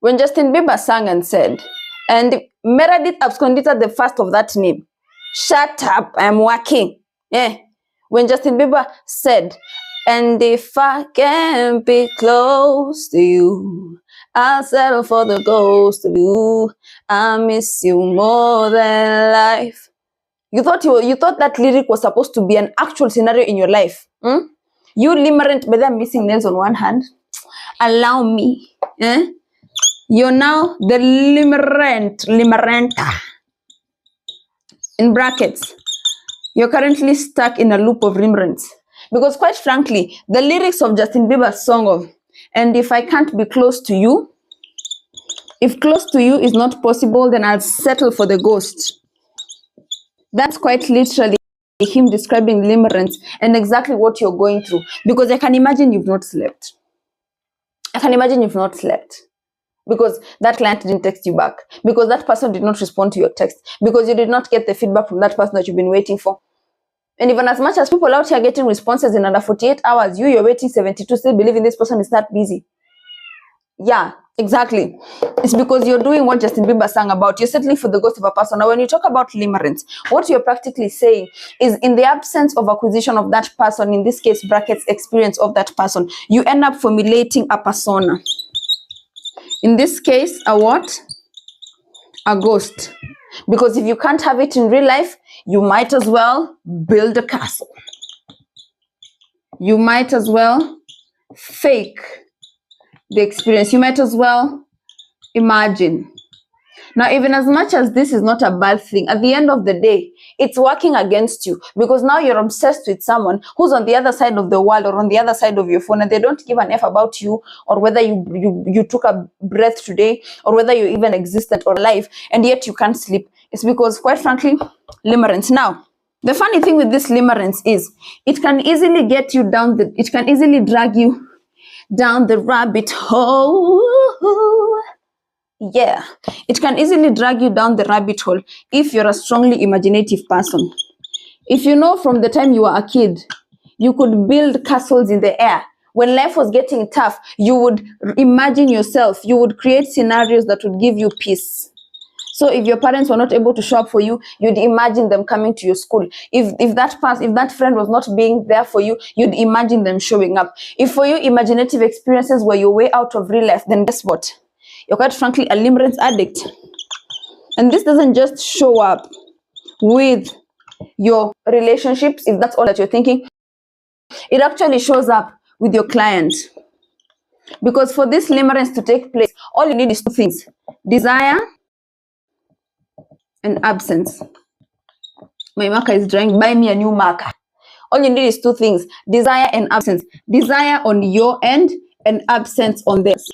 When Justin Bieber sang and said, and Meredith absconded the first of that name. Shut up, I'm working. Yeah. When Justin Bieber said, and if I can't be close to you, I'll settle for the ghost of you. I miss you more than life. You thought that lyric was supposed to be an actual scenario in your life. You limerent, but I'm missing nails on one hand. Allow me. You're now the limerenta. In brackets. You're currently stuck in a loop of limerence. Because quite frankly, the lyrics of Justin Bieber's song of, and if I can't be close to you, if close to you is not possible, then I'll settle for the ghost. That's quite literally him describing limerence and exactly what you're going through. Because I can imagine you've not slept. I can imagine you've not slept. Because that client didn't text you back. Because that person did not respond to your text. Because you did not get the feedback from that person that you've been waiting for. And even as much as people out here getting responses in under 48 hours, you're waiting 72, still believing this person is that busy. Yeah, exactly. It's because you're doing what Justin Bieber sang about. You're settling for the ghost of a person. Now, when you talk about limerence, what you're practically saying is in the absence of acquisition of that person, in this case, brackets, experience of that person, you end up formulating a persona. In this case, a what? A ghost. Because if you can't have it in real life, you might as well build a castle. You might as well fake the experience. You might as well imagine. Now, even as much as this is not a bad thing, at the end of the day, it's working against you because now you're obsessed with someone who's on the other side of the world or on the other side of your phone, and they don't give an F about you or whether you took a breath today or whether you even existed or alive, and yet you can't sleep. It's because, quite frankly, limerence. Now, the funny thing with this limerence is it can easily get you down it can easily drag you down the rabbit hole. Yeah, it can easily drag you down the rabbit hole if you're a strongly imaginative person. If you know from the time you were a kid, you could build castles in the air. When life was getting tough, you would imagine yourself. You would create scenarios that would give you peace. So if your parents were not able to show up for you, you'd imagine them coming to your school. If that friend was not being there for you, you'd imagine them showing up. If for you imaginative experiences were your way out of real life, then guess what? You're quite frankly a limerence addict. And this doesn't just show up with your relationships, if that's all that you're thinking. It actually shows up with your client. Because for this limerence to take place, all you need is two things: desire and absence. My marker is drying. Buy me a new marker. All you need is two things: desire and absence. Desire on your end and absence on theirs.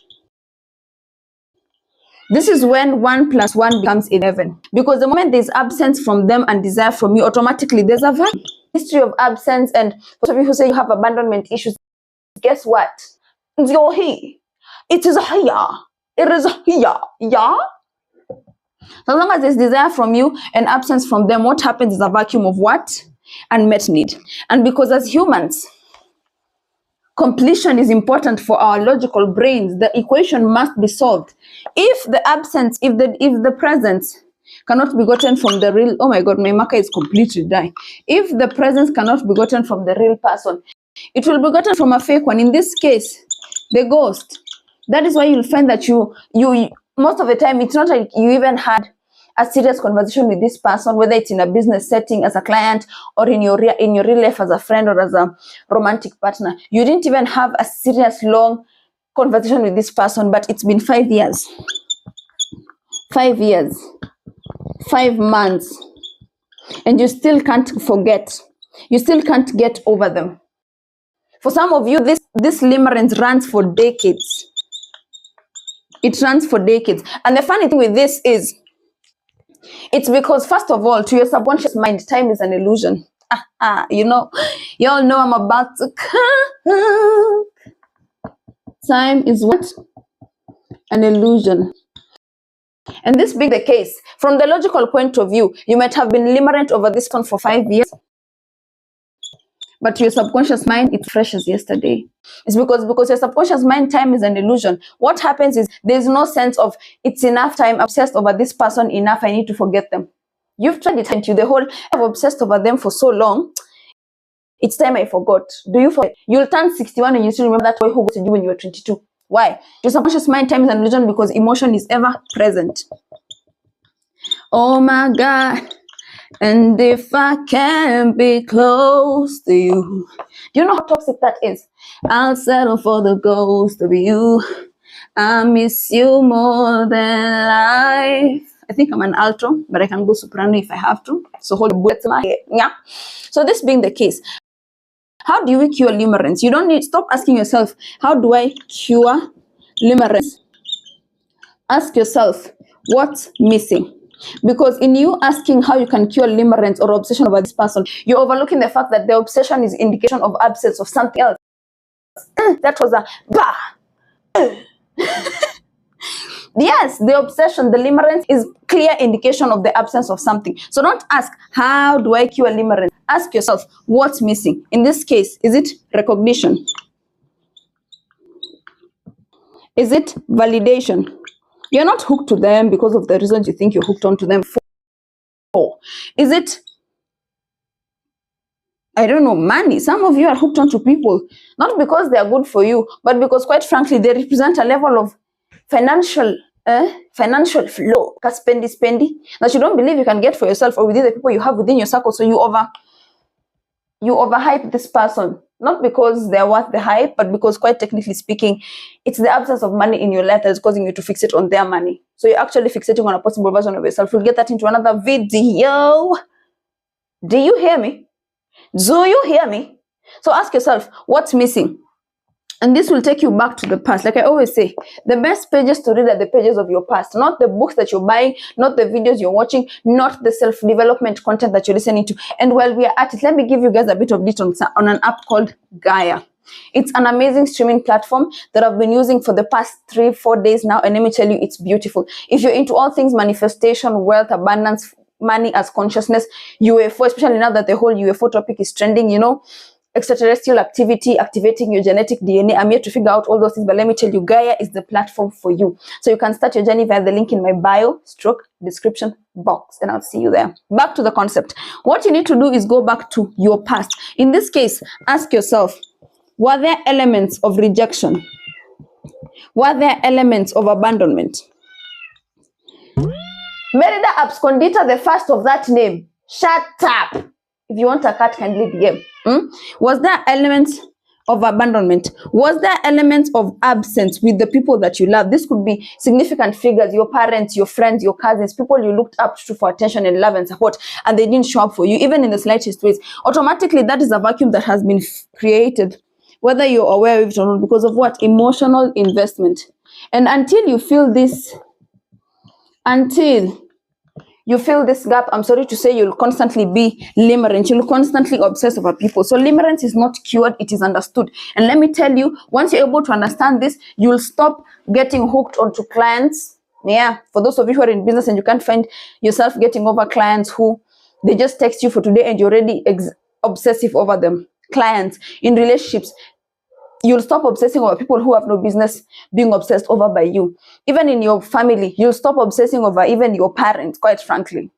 This is when 1 + 1 becomes 11. Because the moment there's absence from them and desire from you, automatically there's a history of absence. And for some people who say you have abandonment issues, guess what? You're here. It is here. It is here. Yeah? So as long as there's desire from you and absence from them, what happens is a vacuum of what? Unmet need. And because as humans, completion is important for our logical brains, the equation must be solved. If the absence, if the presence cannot be gotten from the real, oh my God, my marker is completely dying. If the presence cannot be gotten from the real person, it will be gotten from a fake one. In this case, the ghost. That is why you'll find that you most of the time, it's not like you even had a serious conversation with this person, whether it's in a business setting as a client or in your real life as a friend or as a romantic partner. You didn't even have a serious long conversation with this person, but it's been 5 years. 5 years. 5 months. And you still can't forget. You still can't get over them. For some of you, this limerence runs for decades. It runs for decades. And the funny thing with this is, it's because, first of all, to your subconscious mind, time is an illusion. You know, y'all know I'm about to cook. Time is what? An illusion. And this being the case, from the logical point of view, you might have been limerent over this one for 5 years. But your subconscious mind, it's fresh as yesterday. It's because your subconscious mind, time is an illusion. What happens is there's no sense of it's enough time, obsessed over this person enough, I need to forget them. You've tried it, and you the whole I've obsessed over them for so long. It's time I forgot. Do you forget? You'll turn 61 and you still remember that boy who ghosted you when you were 22. Why? Your subconscious mind, time is an illusion because emotion is ever present. Oh my God. And if I can't be close to you, do you know how toxic that is? I'll settle for the ghost of you. I miss you more than life. I think I'm an alto, but I can go soprano if I have to. So hold your bullets in my head. Yeah. So this being the case, how do we cure limerence? You don't need, stop asking yourself, how do I cure limerence? Ask yourself, what's missing? Because in you asking how you can cure limerence or obsession over this person, you're overlooking the fact that the obsession is indication of absence of something else. That was a bah. Yes, the obsession, the limerence is clear indication of the absence of something. So don't ask, how do I cure limerence? Ask yourself, what's missing? In this case, is it recognition? Is it validation? You're not hooked to them because of the reasons you think you're hooked onto them for. Is it, I don't know, money? Some of you are hooked onto people, not because they are good for you, but because, quite frankly, they represent a level of financial flow, spendy, that you don't believe you can get for yourself or within the people you have within your circle. So you overhype this person, not because they're worth the hype, but because, quite technically speaking, it's the absence of money in your life that is causing you to fixate on their money. So you're actually fixating on a possible version of yourself. We'll get that into another video. Do you hear me? Do you hear me? So ask yourself, what's missing? And this will take you back to the past. Like I always say, the best pages to read are the pages of your past, not the books that you're buying, not the videos you're watching, not the self-development content that you're listening to. And while we are at it, let me give you guys a bit of detail on an app called GAIA. It's an amazing streaming platform that I've been using for the past 3-4 days now. And let me tell you, it's beautiful. If you're into all things manifestation, wealth, abundance, money as consciousness, UFO, especially now that the whole UFO topic is trending, you know, extraterrestrial activity, activating your genetic DNA. I'm here to figure out all those things, but let me tell you, GAIA is the platform for you. So you can start your journey via the link in my bio / description box, and I'll see you there. Back to the concept. What you need to do is go back to your past. In this case, ask yourself, were there elements of rejection? Were there elements of abandonment? Merida abscondita, the first of that name. Shut up. If you want a cat, kindly DM. Was there elements of abandonment? Was there elements of absence with the people that you love? This could be significant figures, your parents, your friends, your cousins, people you looked up to for attention and love and support, and they didn't show up for you, even in the slightest ways. Automatically, that is a vacuum that has been created, whether you're aware of it or not, because of what? Emotional investment. And until you feel this, gap, I'm sorry to say, you'll constantly be limerent. You'll constantly obsess over people. So limerence is not cured, it is understood. And let me tell you, once you're able to understand this, you'll stop getting hooked onto clients. Yeah, for those of you who are in business and you can't find yourself getting over clients who, they just text you for today and you're already obsessive over them. Clients, in relationships, you'll stop obsessing over people who have no business being obsessed over by you. Even in your family, you'll stop obsessing over even your parents, quite frankly.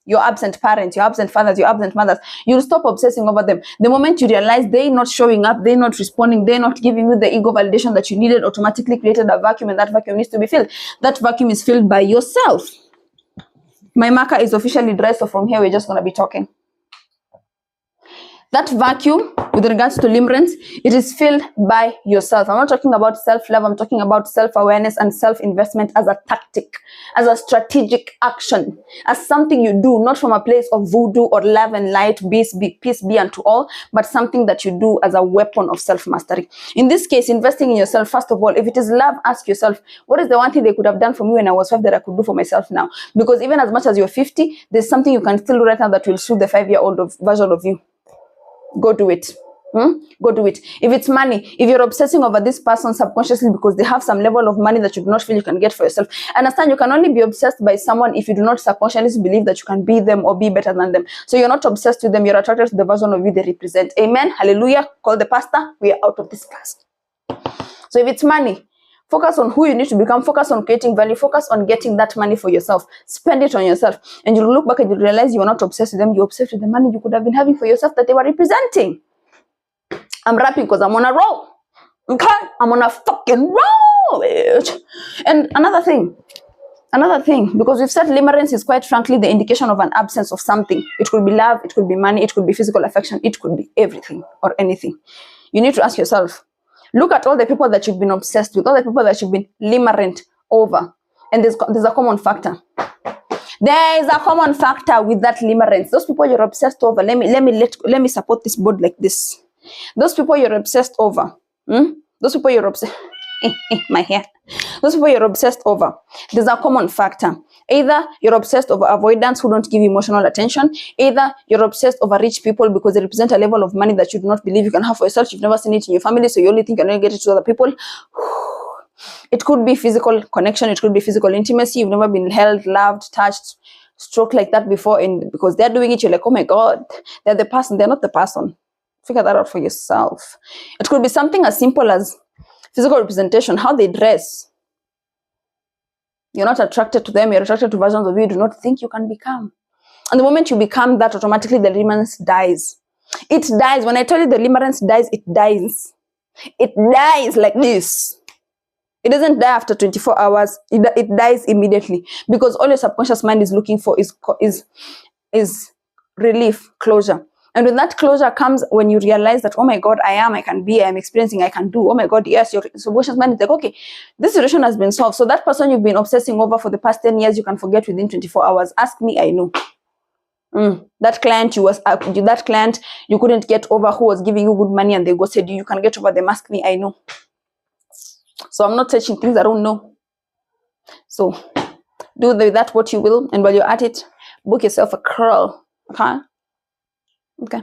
Your absent parents, your absent fathers, your absent mothers. You'll stop obsessing over them. The moment you realize they're not showing up, they're not responding, they're not giving you the ego validation that you needed, automatically created a vacuum, and that vacuum needs to be filled. That vacuum is filled by yourself. My marker is officially dry, so from here we're just going to be talking. That vacuum, with regards to limerence, it is filled by yourself. I'm not talking about self-love. I'm talking about self-awareness and self-investment as a tactic, as a strategic action, as something you do, not from a place of voodoo or love and light, peace be unto all, but something that you do as a weapon of self-mastery. In this case, investing in yourself, first of all, if it is love, ask yourself, what is the one thing they could have done for me when I was 5 that I could do for myself now? Because even as much as you're 50, there's something you can still do right now that will suit the 5-year-old version of you. Go do it. Go do it. If it's money, if you're obsessing over this person subconsciously because they have some level of money that you do not feel you can get for yourself, understand you can only be obsessed by someone if you do not subconsciously believe that you can be them or be better than them. So you're not obsessed with them, you're attracted to the version of you they represent. Amen. Hallelujah. Call the pastor. We are out of this class. So if it's money, focus on who you need to become. Focus on creating value. Focus on getting that money for yourself. Spend it on yourself. And you'll look back and you'll realize you're not obsessed with them. You're obsessed with the money you could have been having for yourself that they were representing. I'm rapping because I'm on a roll. Okay? I'm on a fucking roll, bitch. And another thing, because we've said limerence is quite frankly the indication of an absence of something. It could be love, it could be money, it could be physical affection, it could be everything or anything. You need to ask yourself, look at all the people that you've been obsessed with, all the people that you've been limerent over. And there's a common factor. There is a common factor with that limerence. Those people you're obsessed over, let me support this board like this. Those people you're obsessed over, those people you're obsessed, my hair. Those people you're obsessed over, there's a common factor. Either you're obsessed over avoidance who don't give you emotional attention. Either you're obsessed over rich people because they represent a level of money that you do not believe you can have for yourself. You've never seen it in your family, so you only think you're going to get it to other people. It could be physical connection. It could be physical intimacy. You've never been held, loved, touched, stroked like that before. And because they're doing it, you're like, oh my God, they're the person. They're not the person. Figure that out for yourself. It could be something as simple as physical representation, how they dress. You're not attracted to them. You're attracted to versions of you do not think you can become. And the moment you become that, automatically the limerence dies. It dies. When I tell you the limerence dies, it dies. It dies like this. It doesn't die after 24 hours. It dies immediately because all your subconscious mind is looking for is relief, closure. And when that closure comes, when you realize that, oh my God, I can be, I'm experiencing, I can do. Oh my God, yes, your subconscious mind is like, okay, this situation has been solved. So that person you've been obsessing over for the past 10 years, you can forget within 24 hours. Ask me, I know. That client you couldn't get over who was giving you good money and they ghosted you, you can get over them. Ask me, I know. So I'm not touching things I don't know. So do with that what you will. And while you're at it, book yourself a curl. Okay? Okay.